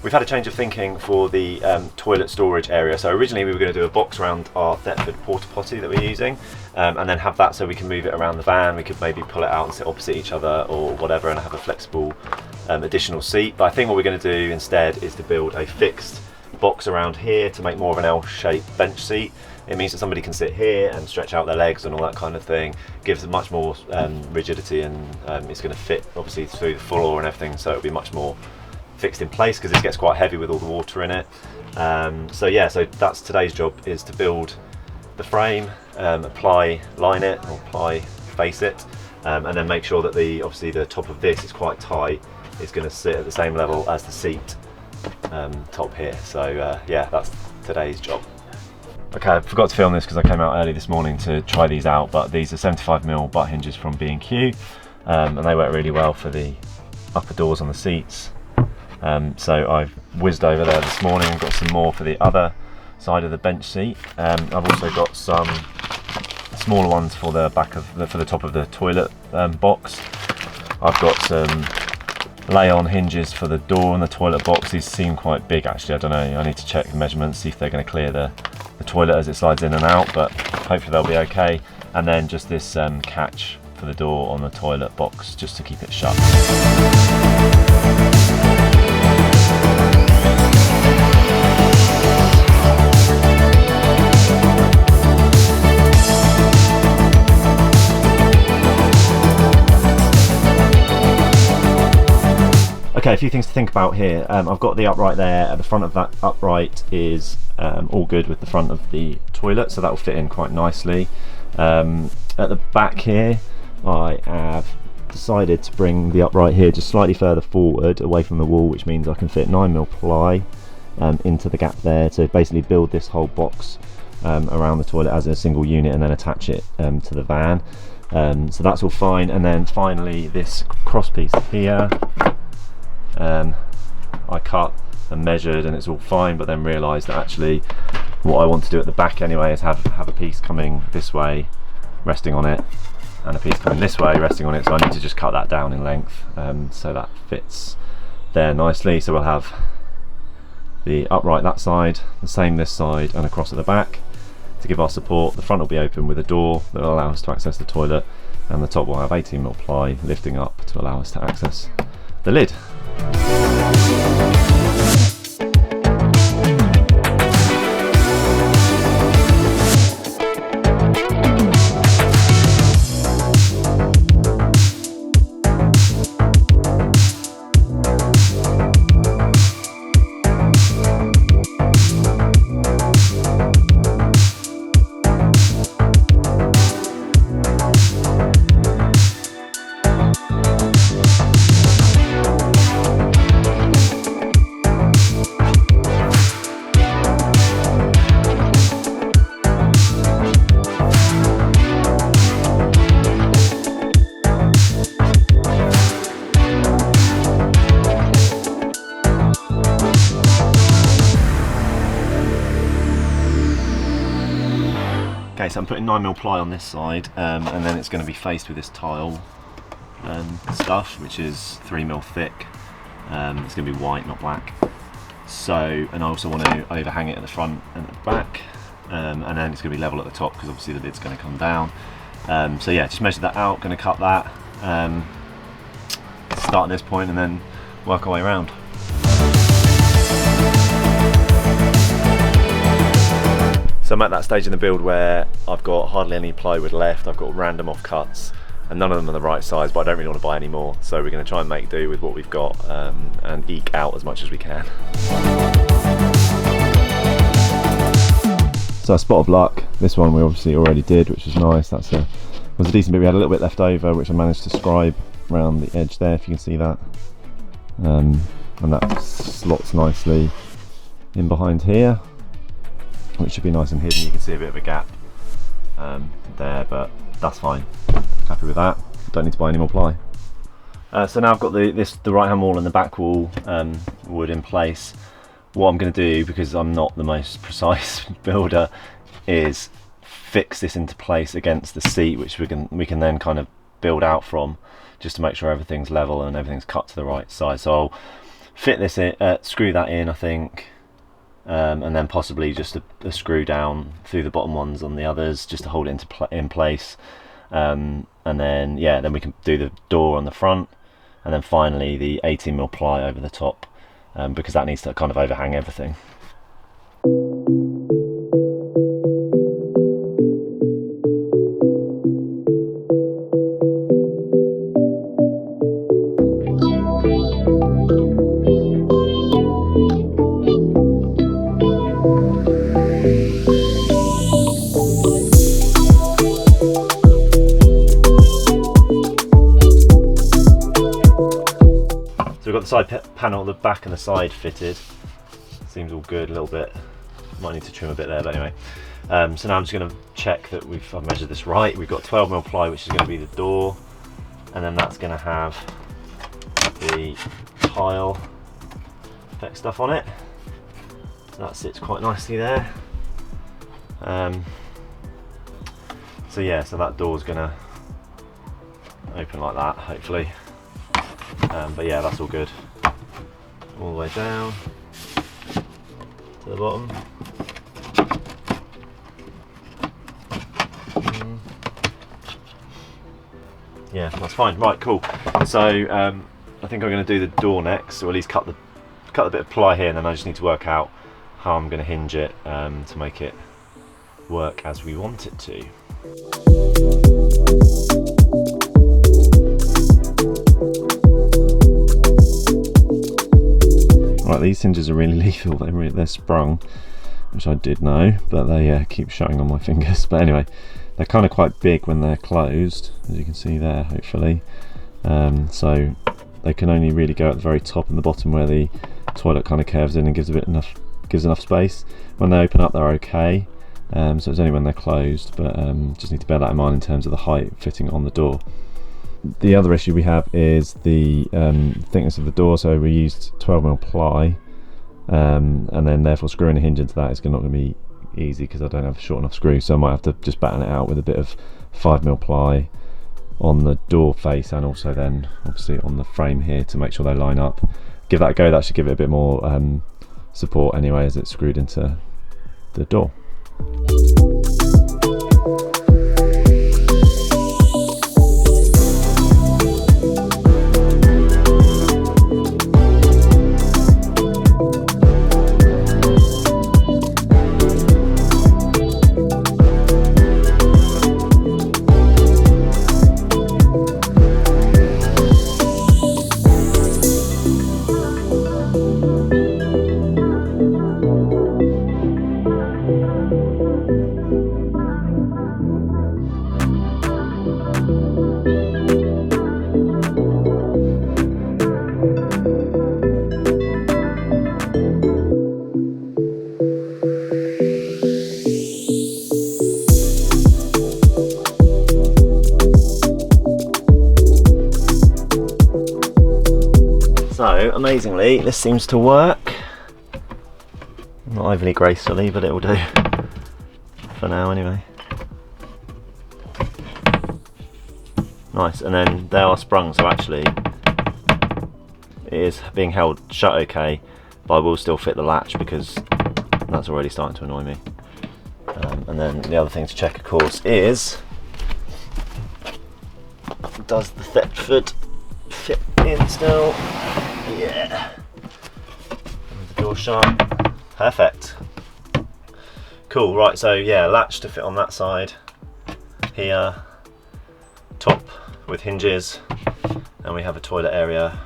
We've had a change of thinking for the toilet storage area. So originally we were going to do a box around our Thetford porta potty that we're using, and then have that so we can move it around the van. We could maybe pull it out and sit opposite each other or whatever, and have a flexible additional seat. But I think what we're going to do instead is to build a fixed box around here to make more of an L-shaped bench seat. It means that somebody can sit here and stretch out their legs and all that kind of thing. Gives it much more rigidity, and it's going to fit obviously through the floor and everything, so it'll be much more fixed in place because it gets quite heavy with all the water in it. So yeah, so that's today's job, is to build the frame, line it or face it, and then make sure that obviously the top of this is quite tight. It's going to sit at the same level as the seat top here. So yeah, that's today's job. Okay, I forgot to film this because I came out early this morning to try these out, but these are 75mm butt hinges from B&Q, and they work really well for the upper doors on the seats. So I've whizzed over there this morning and got some more for the other side of the bench seat. I've also got some smaller ones for the for the top of the toilet box. I've got some lay-on hinges for the door and the toilet box. These seem quite big actually, I don't know, I need to check the measurements, see if they're going to clear the toilet as it slides in and out, but hopefully they'll be okay. And then just this catch for the door on the toilet box just to keep it shut. Okay, a few things to think about here. I've got the upright there. At the front of that upright is all good with the front of the toilet, so that will fit in quite nicely. At the back here, I have decided to bring the upright here just slightly further forward away from the wall, which means I can fit 9mm ply into the gap there to basically build this whole box around the toilet as a single unit, and then attach it to the van. So that's all fine. And then finally this cross piece here, I cut and measured and it's all fine, but then realised that actually what I want to do at the back anyway is have a piece coming this way resting on it, and a piece coming this way resting on it, so I need to just cut that down in length, so that fits there nicely. So we'll have the upright that side, the same this side, and across at the back to give our support. The front will be open with a door that will allow us to access the toilet, and the top will have 18mm ply lifting up to allow us to access the lid. Okay, so I'm putting 9mm ply on this side, and then it's going to be faced with this tile stuff, which is 3mm thick. It's going to be white, not black. So, and I also want to overhang it at the front and at the back, and then it's going to be level at the top because obviously the lid's going to come down. So yeah, just measured that out, going to cut that, start at this point and then work our way around. So I'm at that stage in the build where I've got hardly any plywood left. I've got random offcuts and none of them are the right size, but I don't really want to buy any more. So we're going to try and make do with what we've got, and eke out as much as we can. So a spot of luck. This one we obviously already did, which was nice. Was a decent bit. We had a little bit left over, which I managed to scribe around the edge there, if you can see that. And that slots nicely in behind here, which should be nice and hidden. You can see a bit of a gap there, but that's fine. Happy with that. Don't need to buy any more ply. So now I've got the right hand wall and the back wall wood in place. What I'm going to do, because I'm not the most precise builder, is fix this into place against the seat, which we can then kind of build out from, just to make sure everything's level and everything's cut to the right size. So I'll fit this in, screw that in, I think, and then possibly just a screw down through the bottom ones on the others just to hold it in place. And then yeah, then we can do the door on the front, and then finally the 18mm ply over the top, because that needs to kind of overhang everything. So we've got the side panel, the back and the side fitted. Seems all good, a little bit. Might need to trim a bit there, but anyway. So now I'm just going to check that I've measured this right. We've got 12mm ply, which is going to be the door, and then that's going to have the tile effect stuff on it. So that sits quite nicely there. So yeah, so that door's going to open like that, hopefully. But yeah, that's all good. All the way down to the bottom. Yeah, that's fine. Right, cool. So I think I'm going to do the door next, or at least cut the bit of ply here, and then I just need to work out how I'm going to hinge it to make it work as we want it to. Right, these hinges are really lethal. They're sprung, which I did know, but they keep shutting on my fingers. But anyway, they're kind of quite big when they're closed, as you can see there, hopefully. So they can only really go at the very top and the bottom where the toilet kind of curves in and gives enough space. When they open up, they're okay. So it's only when they're closed, but just need to bear that in mind in terms of the height fitting on the door. The other issue we have is the thickness of the door, so we used 12mm ply, and then therefore screwing a hinge into that is not going to be easy because I don't have a short enough screw, so I might have to just batten it out with a bit of 5mm ply on the door face and also then obviously on the frame here to make sure they line up. Give that a go. That should give it a bit more support anyway as it's screwed into the door. So amazingly, this seems to work. Not overly gracefully, but it will do for now anyway. Nice, and then they are sprung, so actually it is being held shut okay, but I will still fit the latch because that's already starting to annoy me. And then the other thing to check, of course, is does the Thetford fit in still? Yeah. And the door shut. Perfect. Cool, right, so yeah, latch to fit on that side. Here, top with hinges, and we have a toilet area.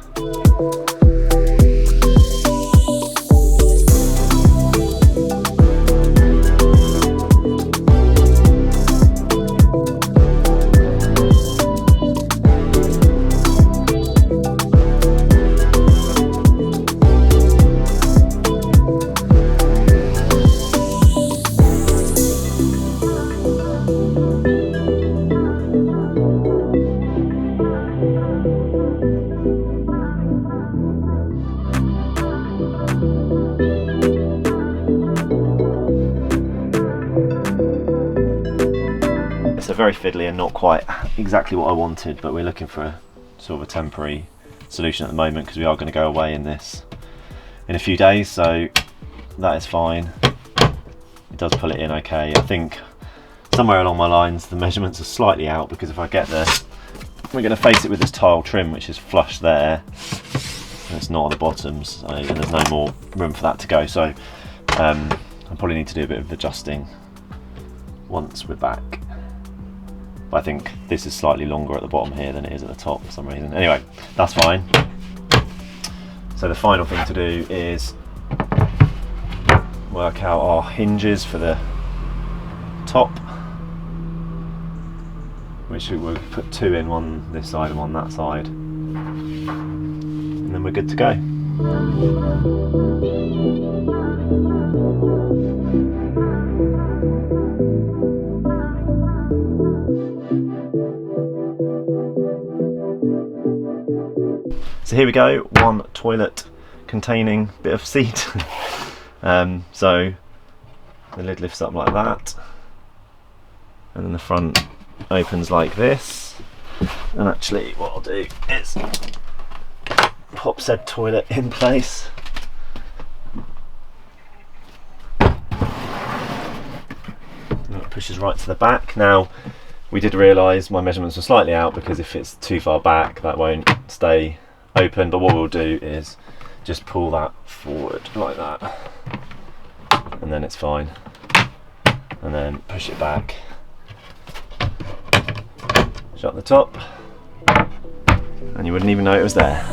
It's very fiddly and not quite exactly what I wanted, but we're looking for a sort of a temporary solution at the moment because we are going to go away in this in a few days, so that is fine. It does pull it in okay. I think somewhere along my lines the measurements are slightly out, because if I get there, we're going to face it with this tile trim which is flush there, and it's not on the bottoms, so, and there's no more room for that to go, so I probably need to do a bit of adjusting once we're back. But I think this is slightly longer at the bottom here than it is at the top for some reason. Anyway, that's fine. So the final thing to do is work out our hinges for the top, which we'll put 2 in, one this side and one that side, and then we're good to go. So here we go, one toilet containing bit of seat. So the lid lifts up like that, and then the front opens like this. And actually what I'll do is pop said toilet in place. And it pushes right to the back. Now we did realise my measurements were slightly out, because if it's too far back that won't stay open, but what we'll do is just pull that forward like that, and then it's fine, and then push it back, shut the top, and you wouldn't even know it was there.